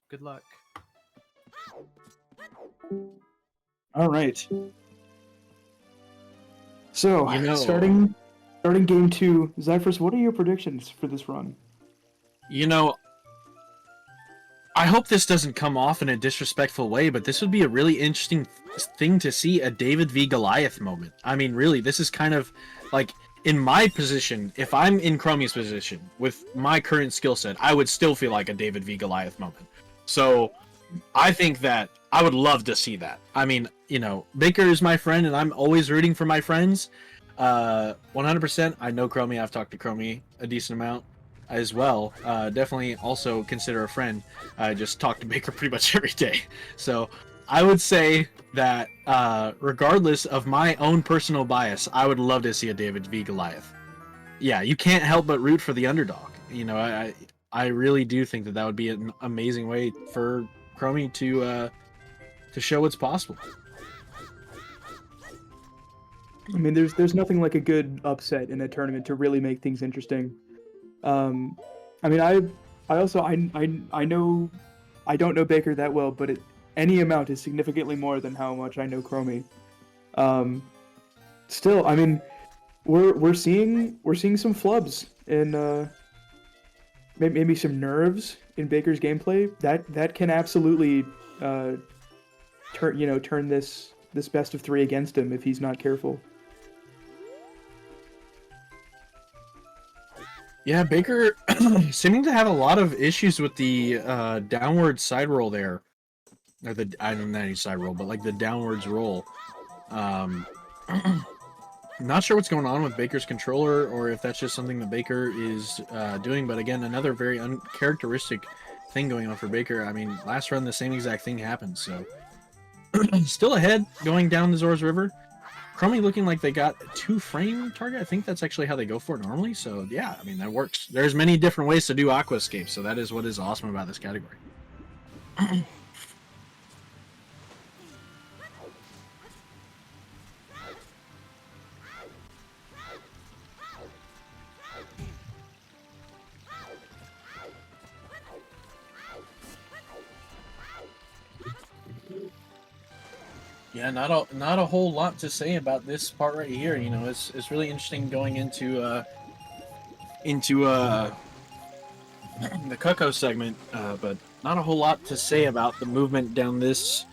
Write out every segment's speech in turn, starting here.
Good luck. All right. So, You know, starting game 2. Zephyrus, what are your predictions for this run? you know, I hope this doesn't come off in a disrespectful way, but this would be a really interesting thing to see, a David v Goliath moment. I mean, really, this is kind of like in my position. If I'm in Chromie's position with my current skill set, I would still feel like a David v Goliath moment. So I think that I would love to see that. I mean, Baker is my friend, and I'm always rooting for my friends. 100%. I know Chromie. I've talked to Chromie a decent amount as well. Definitely also consider a friend. I just talk to Baker pretty much every day. So I would say that regardless of my own personal bias, I would love to see a David v Goliath. Yeah, you can't help but root for the underdog. I really do think that would be an amazing way for Chromie to show what's possible. I mean, there's nothing like a good upset in a tournament to really make things interesting. I mean, I also I know I don't know Baker that well, but any amount is significantly more than how much I know Chromie. Still, I mean, we're seeing some flubs and maybe some nerves in Baker's gameplay that can absolutely turn this best of 3 against him if he's not careful. Yeah, Baker seeming to have a lot of issues with the downward side roll there. Or I don't know any side roll, but like the downwards roll. Not sure what's going on with Baker's controller, or if that's just something that Baker is doing. But again, another very uncharacteristic thing going on for Baker. I mean, last run the same exact thing happened. So still ahead going down the Zora's River. Chromie looking like they got a 2-frame target. I think that's actually how they go for it normally. So yeah, I mean, that works. There's many different ways to do Aqua Escape, so that is what is awesome about this category. Yeah, not a whole lot to say about this part right here. It's really interesting going into the Cuckoo segment, but not a whole lot to say about the movement down this.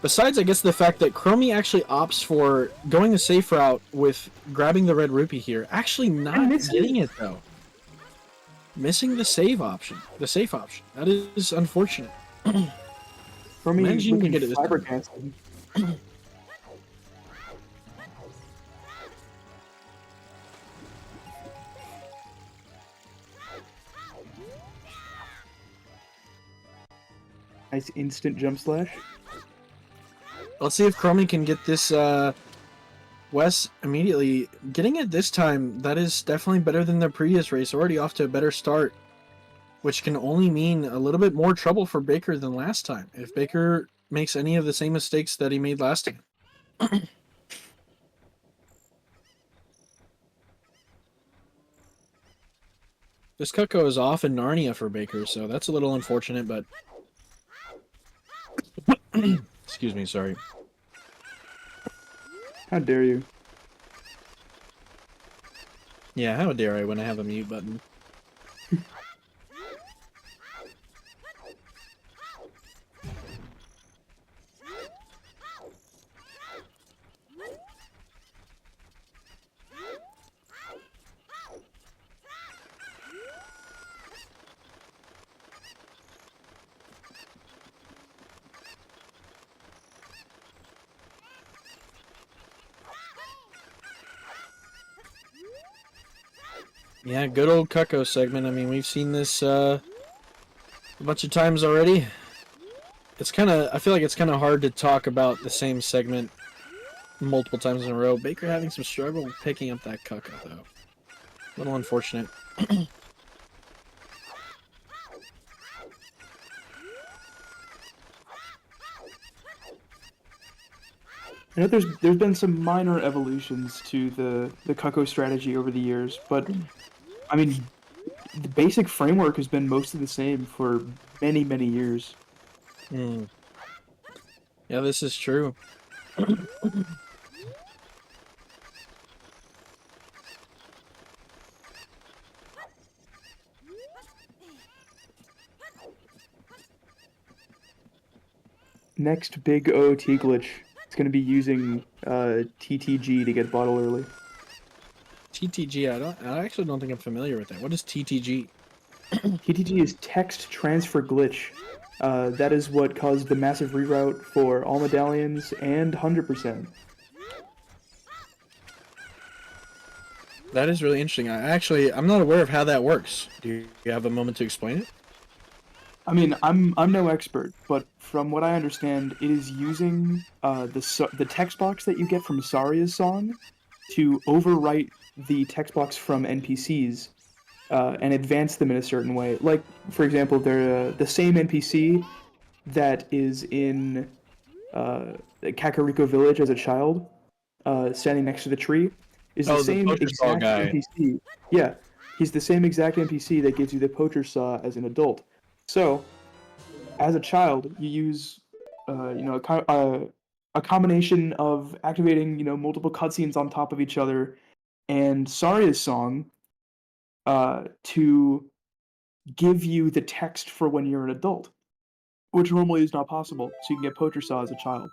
Besides, I guess the fact that Chromie actually opts for going the safe route with grabbing the red rupee here, actually not getting it though. Missing the safe option. That is unfortunate. Chromie looking flabbergasted. Nice instant jump slash. Let's see if Chromie can get this Wes immediately. Getting it this time, that is definitely better than the previous race. Already off to a better start, which can only mean a little bit more trouble for Baker than last time. If Baker makes any of the same mistakes that he made last time. This Cuckoo is off in Narnia for Baker, so that's a little unfortunate, but... Excuse me, sorry. How dare you? Yeah, how dare I when I have a mute button. Yeah, good old Cuckoo segment. I mean, we've seen this a bunch of times already. I feel like it's kind of hard to talk about the same segment multiple times in a row. Baker having some struggle picking up that Cuckoo, though. A little unfortunate. I know there's been some minor evolutions to the Cuckoo strategy over the years, but I mean, the basic framework has been mostly the same for many, many years. Hmm. Yeah, this is true. Next big OOT glitch, it's going to be using TTG to get bottle early. TTG, I actually don't think I'm familiar with that. What is TTG? TTG is text transfer glitch. That is what caused the massive reroute for all medallions and 100%. That is really interesting. I'm not aware of how that works. Do you have a moment to explain it? I mean, I'm no expert, but from what I understand, it is using the text box that you get from Saria's song to overwrite the text box from NPCs and advance them in a certain way. Like, for example, they're the same NPC that is in Kakariko Village as a child, standing next to the tree, is the Oh, the same poacher saw exact guy. NPC. Yeah, he's the same exact NPC that gives you the poacher saw as an adult. So, as a child, you use, a combination of activating, multiple cutscenes on top of each other, and Saria's song, to give you the text for when you're an adult, which normally is not possible. So you can get poacher saw as a child.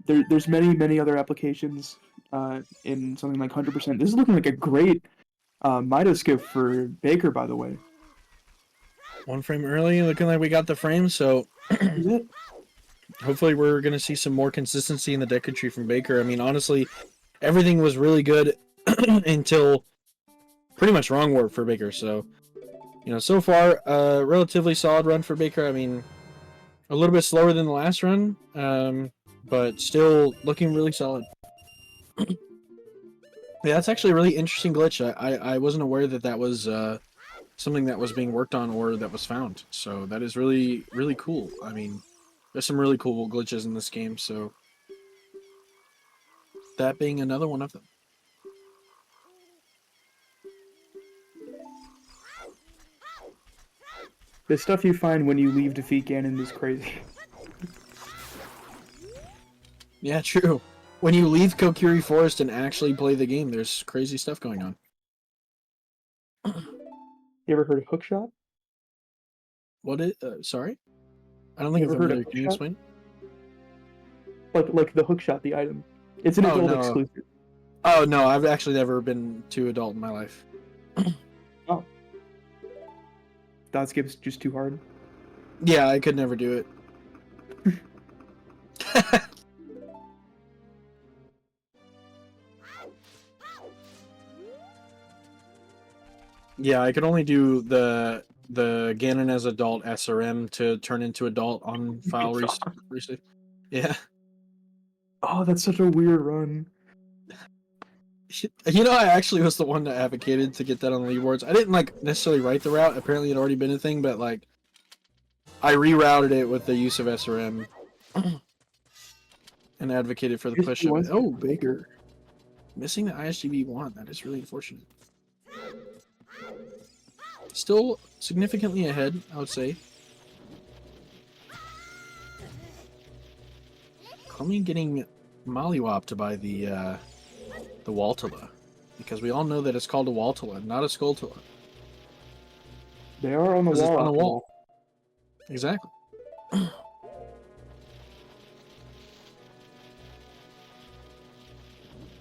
There's many other applications in something like 100%. This is looking like a great Mido skip for Baker, by the way. One frame early, looking like we got the frame, so Is it? hopefully we're going to see some more consistency in the deck tree from Baker. I mean, honestly, everything was really good until pretty much wrong work for Baker, so, so far, relatively solid run for Baker. I mean, a little bit slower than the last run, but still looking really solid. Yeah, that's actually a really interesting glitch. I wasn't aware that that was something that was being worked on or that was found. So that is really, really cool. I mean, there's some really cool glitches in this game, so that being another one of them. The stuff you find when you leave Defeat Ganon is crazy. Yeah, true. When you leave Kokiri Forest and actually play the game, there's crazy stuff going on. You ever heard of Hookshot? What is... sorry? I don't You think I'm ever heard of familiar. Can you Hookshot? explain? Like the Hookshot, the item. It's an Oh, adult no. exclusive. Oh, no, I've actually never been too adult in my life. Oh. That skip's just too hard. Yeah, I could never do it. Yeah, I could only do the Ganon as adult SRM to turn into adult on file receive. Yeah. Oh, that's such a weird run. I actually was the one that advocated to get that on the leaderboards. I didn't necessarily write the route. Apparently, it had already been a thing, but I rerouted it with the use of SRM and advocated for the Here's push the of one it. skip Oh, for Baker. missing the ISGB one. That is really unfortunate. Still significantly ahead, I would say. Crummy getting mollywopped by the Waltula, because we all know that it's called a Waltula, not a Skulltula. They are on the Because it's wall on the after wall. all. Exactly.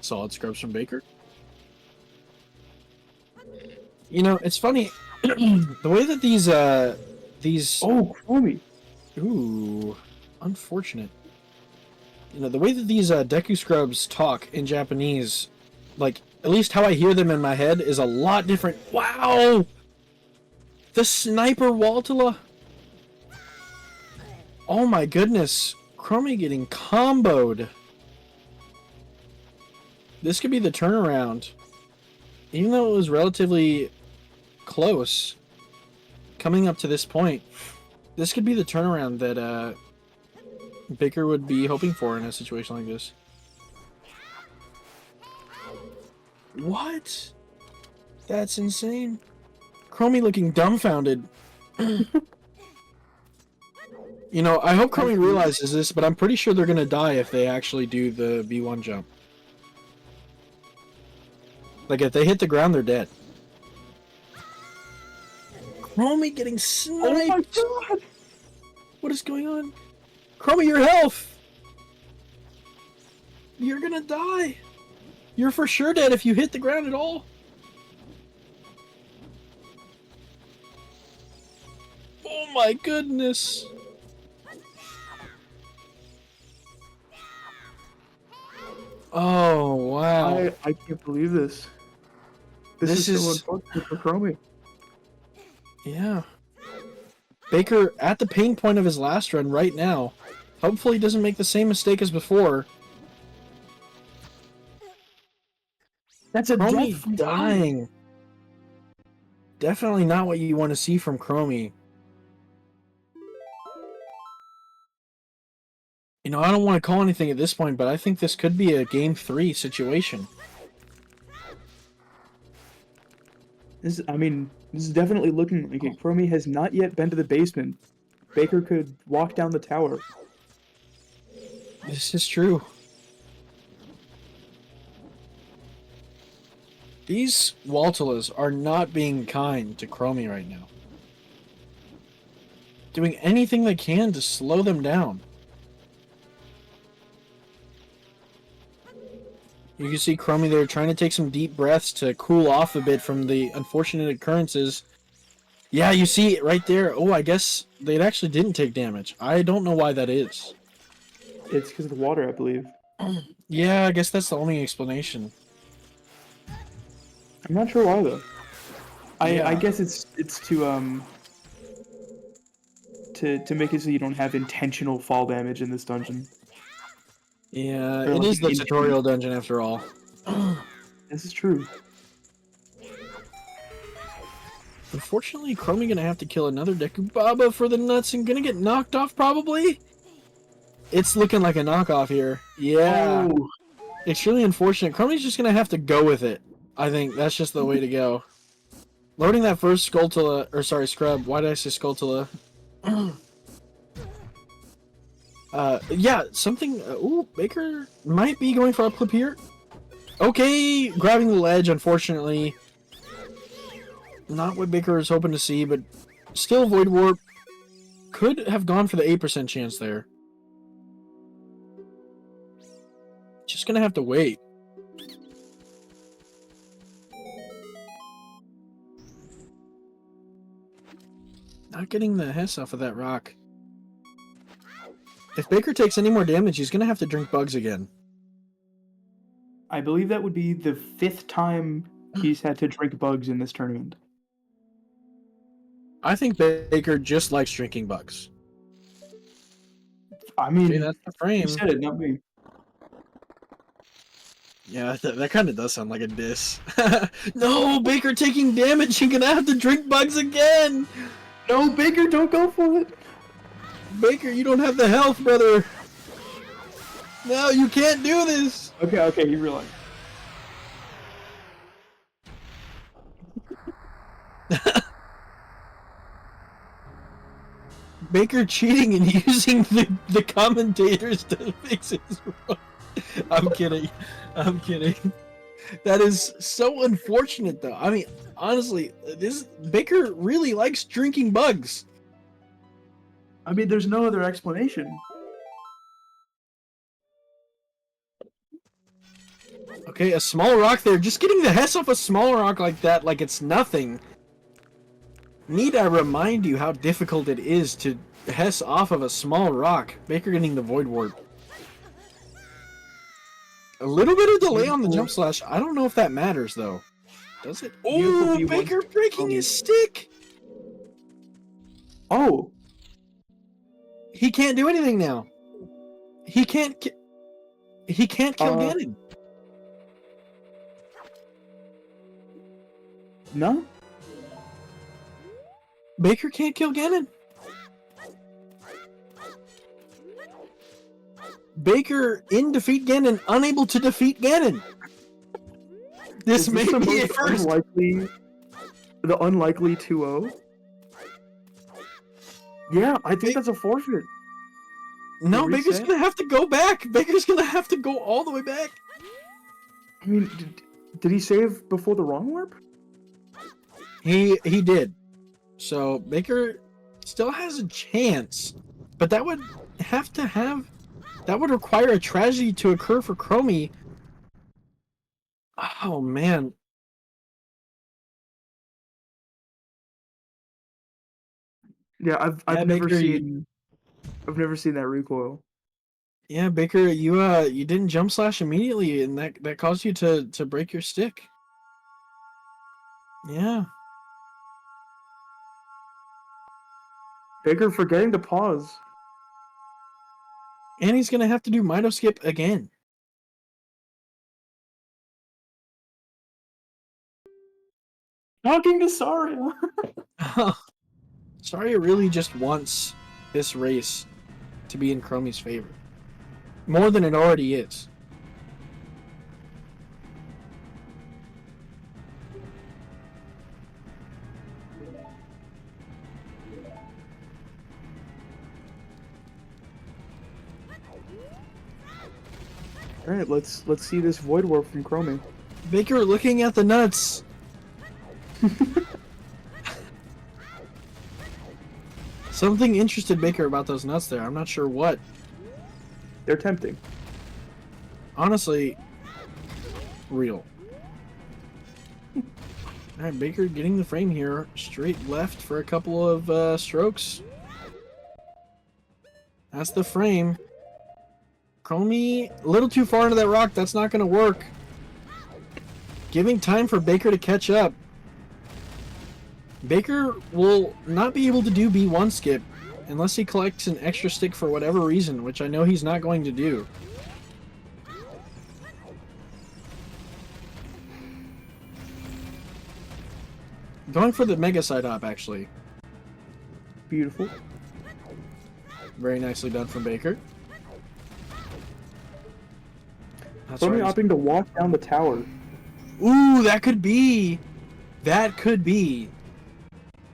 Solid scrubs from Baker. It's funny the way that these Oh, Chromie. ooh, unfortunate. The way that these Deku scrubs talk in Japanese, at least how I hear them in my head, is a lot different. Wow! The sniper Waltula! Oh my goodness. Chromie getting comboed. This could be the turnaround. Even though it was relatively close, coming up to this point, this could be the turnaround that Baker would be hoping for in a situation like this. What? That's insane. Chromie looking dumbfounded. You know, I hope Chromie realizes this, but I'm pretty sure they're gonna die if they actually do the B1 jump. Like, if they hit the ground, they're dead. Chromie getting sniped! Oh my god! What is going on? Chromie, your health! You're gonna die! You're for sure dead if you hit the ground at all. Oh my goodness! Oh wow! I can't believe this. This is so unfortunate for Chromie. Yeah. Baker at the pain point of his last run right now. Hopefully he doesn't make the same mistake as before. That's a Chromie death from dying. Definitely not what you want to see from Chromie. You know, I don't want to call anything at this point, but I think this could be a Game 3 situation. This is definitely looking like it. Chromie has not yet been to the basement. Baker could walk down the tower. This is true. These Waltolas are not being kind to Chromie right now. Doing anything they can to slow them down. You can see Chromie there trying to take some deep breaths to cool off a bit from the unfortunate occurrences. Yeah, you see it right there. Oh, I guess they actually didn't take damage. I don't know why that is. It's because of the water, I believe. Yeah, I guess that's the only explanation. I'm not sure why though. Yeah. I guess it's to make it so you don't have intentional fall damage in this dungeon. Yeah, Or it like is the in- tutorial dungeon after all. This is true. Unfortunately, Chromie gonna have to kill another Dekubaba for the nuts and gonna get knocked off probably? It's looking like a knockoff here. Yeah. Oh, Extremely unfortunate. Chromie's just gonna have to go with it. I think that's just the way to go. Loading that first Skulltula, or sorry, Scrub. Why did I say Skulltula? Yeah, something. Ooh, Baker might be going for a clip here. Okay, grabbing the ledge, unfortunately. Not what Baker was hoping to see, but still Void Warp. Could have gone for the 8% chance there. Just gonna have to wait. Not getting the Hess off of that rock. If Baker takes any more damage, he's gonna have to drink bugs again. I believe that would be the 5th time he's had to drink bugs in this tournament. I think Baker just likes drinking bugs. I mean, See, that's the frame. you said it, not me. Yeah, that kind of does sound like a diss. No, Baker taking damage. You're gonna have to drink bugs again. No, Baker, don't go for it. Baker, you don't have the health, brother. No, you can't do this. Okay, he realized. Baker cheating and using the commentators to fix his run. I'm kidding. I'm kidding. That is so unfortunate, though. I mean, honestly, this Baker really likes drinking bugs. I mean, there's no other explanation. Okay, a small rock there. Just getting the Hess off a small rock like that, like it's nothing. Need I remind you how difficult it is to Hess off of a small rock? Baker getting the Void Warp. A little bit of delay on the jump slash. I don't know if that matters, though. Does it? Oh, Baker breaking his stick! Oh! He can't do anything now. He can't kill Ganon. No? Baker can't kill Ganon. Baker in defeat Ganon, unable to defeat Ganon. This may be a first. The unlikely 2-0? Yeah, I think that's a forfeit. No, Baker's Reset? gonna have to go back. Baker's gonna have to go all the way back. I mean, did he save before the wrong warp? He did. So Baker still has a chance, but that would require a tragedy to occur for Chromie. Oh man. Yeah, I've never Baker, seen that recoil. yeah, Baker, you didn't jump slash immediately, and that caused you to break your stick. Yeah. Baker forgetting to pause. And he's gonna have to do Mito skip again. Talking to Saria. Saria really just wants this race to be in Chromie's favor. More than it already is. All right, let's see this void warp from Chromie. Baker looking at the nuts. Something interested Baker about those nuts there. I'm not sure what. They're tempting. Honestly, real. Alright, Baker getting the frame here. Straight left for a couple of strokes. That's the frame. Chromie, a little too far into that rock. That's not going to work. Giving time for Baker to catch up. Baker will not be able to do B1 skip unless he collects an extra stick for whatever reason, which I know he's not going to do. Going for the mega side hop, actually. Beautiful. Very nicely done from Baker. That's Chromie right. opting to walk down the tower. Ooh, that could be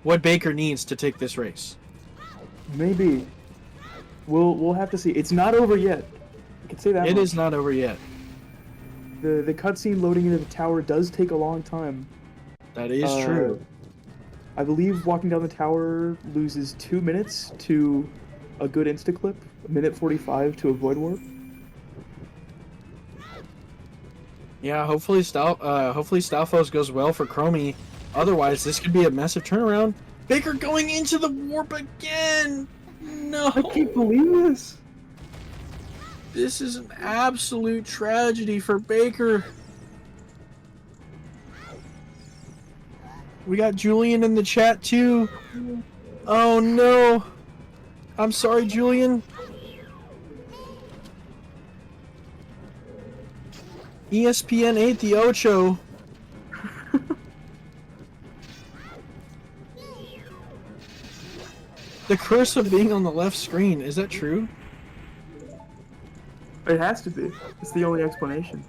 what Baker needs to take this race. Maybe. We'll have to see. It's not over yet. I can say that. It much. is not over yet. The cutscene loading into the tower does take a long time. That is true. I believe walking down the tower loses 2 minutes to a good insta-clip, 1:45 to a void warp. Yeah, hopefully Stalfos goes well for Chromie. Otherwise, this could be a massive turnaround. Baker going into the warp again! No! I can't believe this! This is an absolute tragedy for Baker. We got Julian in the chat too. Oh no! I'm sorry, Julian. ESPN 8 the Ocho. The curse of being on the left screen, is that true? It has to be. It's the only explanation.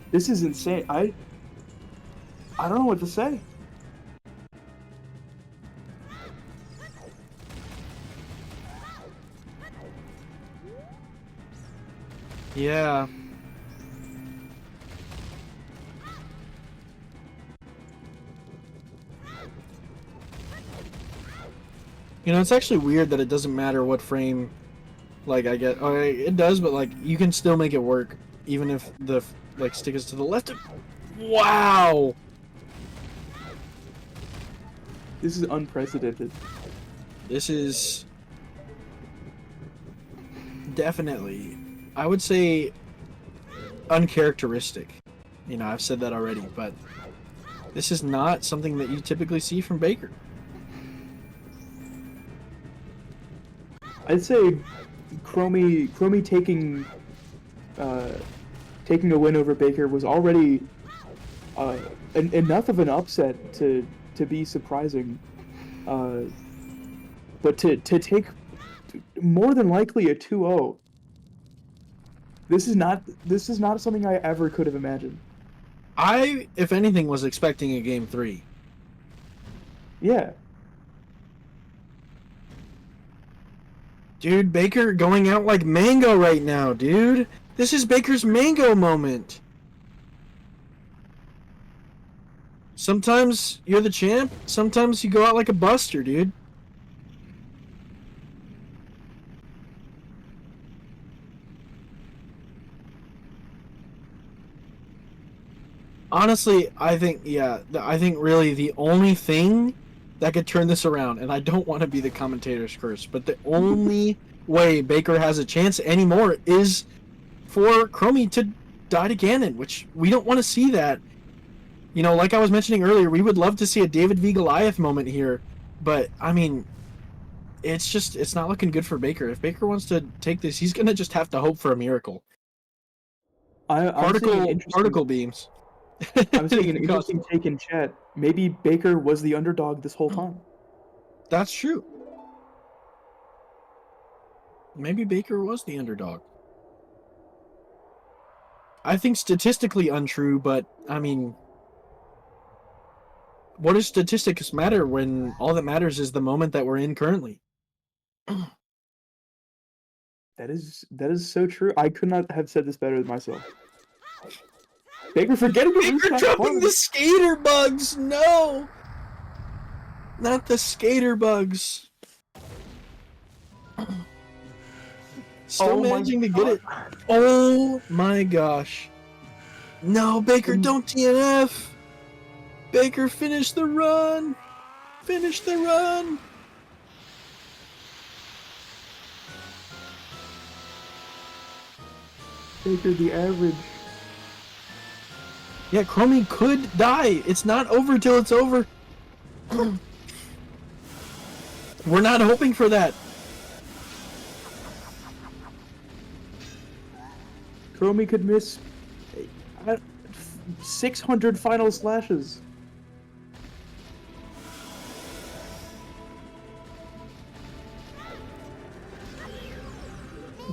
This is insane. I don't know what to say. Yeah. You know, it's actually weird that it doesn't matter what frame, like, I get. Oh, it does, but, like, you can still make it work, even if the, like, stick is to the left. Wow! This is unprecedented. This is definitely, I would say, uncharacteristic. You know, I've said that already, but this is not something that you typically see from Baker. I'd say Chromie taking a win over Baker was already enough of an upset to be surprising, but to take more than likely a 2-0. This is not something I ever could have imagined. I, if anything, was expecting a game 3. Yeah. Dude, Baker going out like mango right now, dude. This is Baker's mango moment. Sometimes you're the champ, sometimes you go out like a buster, dude. Honestly, I think really the only thing that could turn this around, and I don't want to be the commentator's curse, but the only way Baker has a chance anymore is for Chromie to die to Ganon, which we don't want to see that. You know, like I was mentioning earlier, we would love to see a David v Goliath moment here, but I mean, it's not looking good for Baker. If Baker wants to take this, he's gonna just have to hope for a miracle. I'm seeing an interesting. Particle beams. I'm seeing an interesting take in chat. Maybe Baker was the underdog this whole time. That's true. Maybe Baker was the underdog. I think statistically untrue, but I mean, what does statistics matter when all that matters is the moment that we're in currently? That is so true. I could not have said this better myself. Baker forgetting to Baker jumping the skater bugs. No, not the skater bugs. Still managing to get it. Oh my gosh. No, Baker, don't DNF. Baker, finish the run. Finish the run. Baker, the average. Yeah, Chromie could die. It's not over till it's over. We're not hoping for that. Chromie could miss 600 final slashes.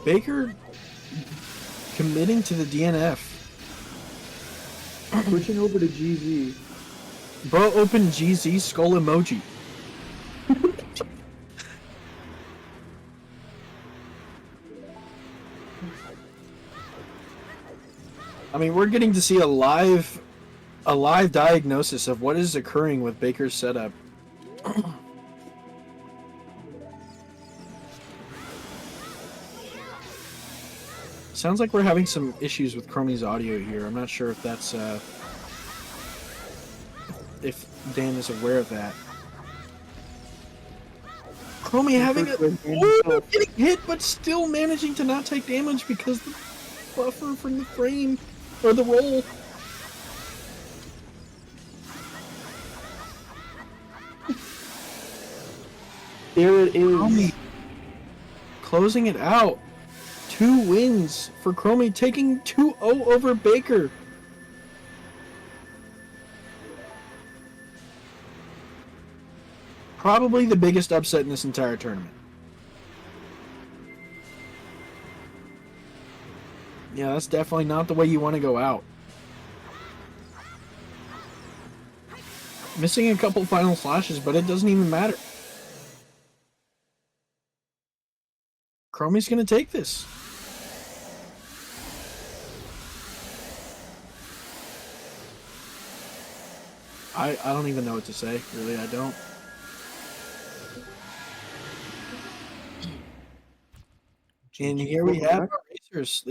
Baker committing to the DNF. Switching over to GZ. Bro, open GZ skull emoji. I mean, we're getting to see a live diagnosis of what is occurring with Baker's setup. Sounds like we're having some issues with Chromie's audio here. I'm not sure if that's if Dan is aware of that. Chromie having getting hit, but still managing to not take damage because the buffer from the frame or the roll. There it is. Chromie closing it out. 2 wins for Chromie, taking 2-0 over Baker. Probably the biggest upset in this entire tournament. Yeah, that's definitely not the way you want to go out. Missing a couple final flashes, but it doesn't even matter. Chromie's going to take this. I don't even know what to say. Really, I don't. And here we have our racers.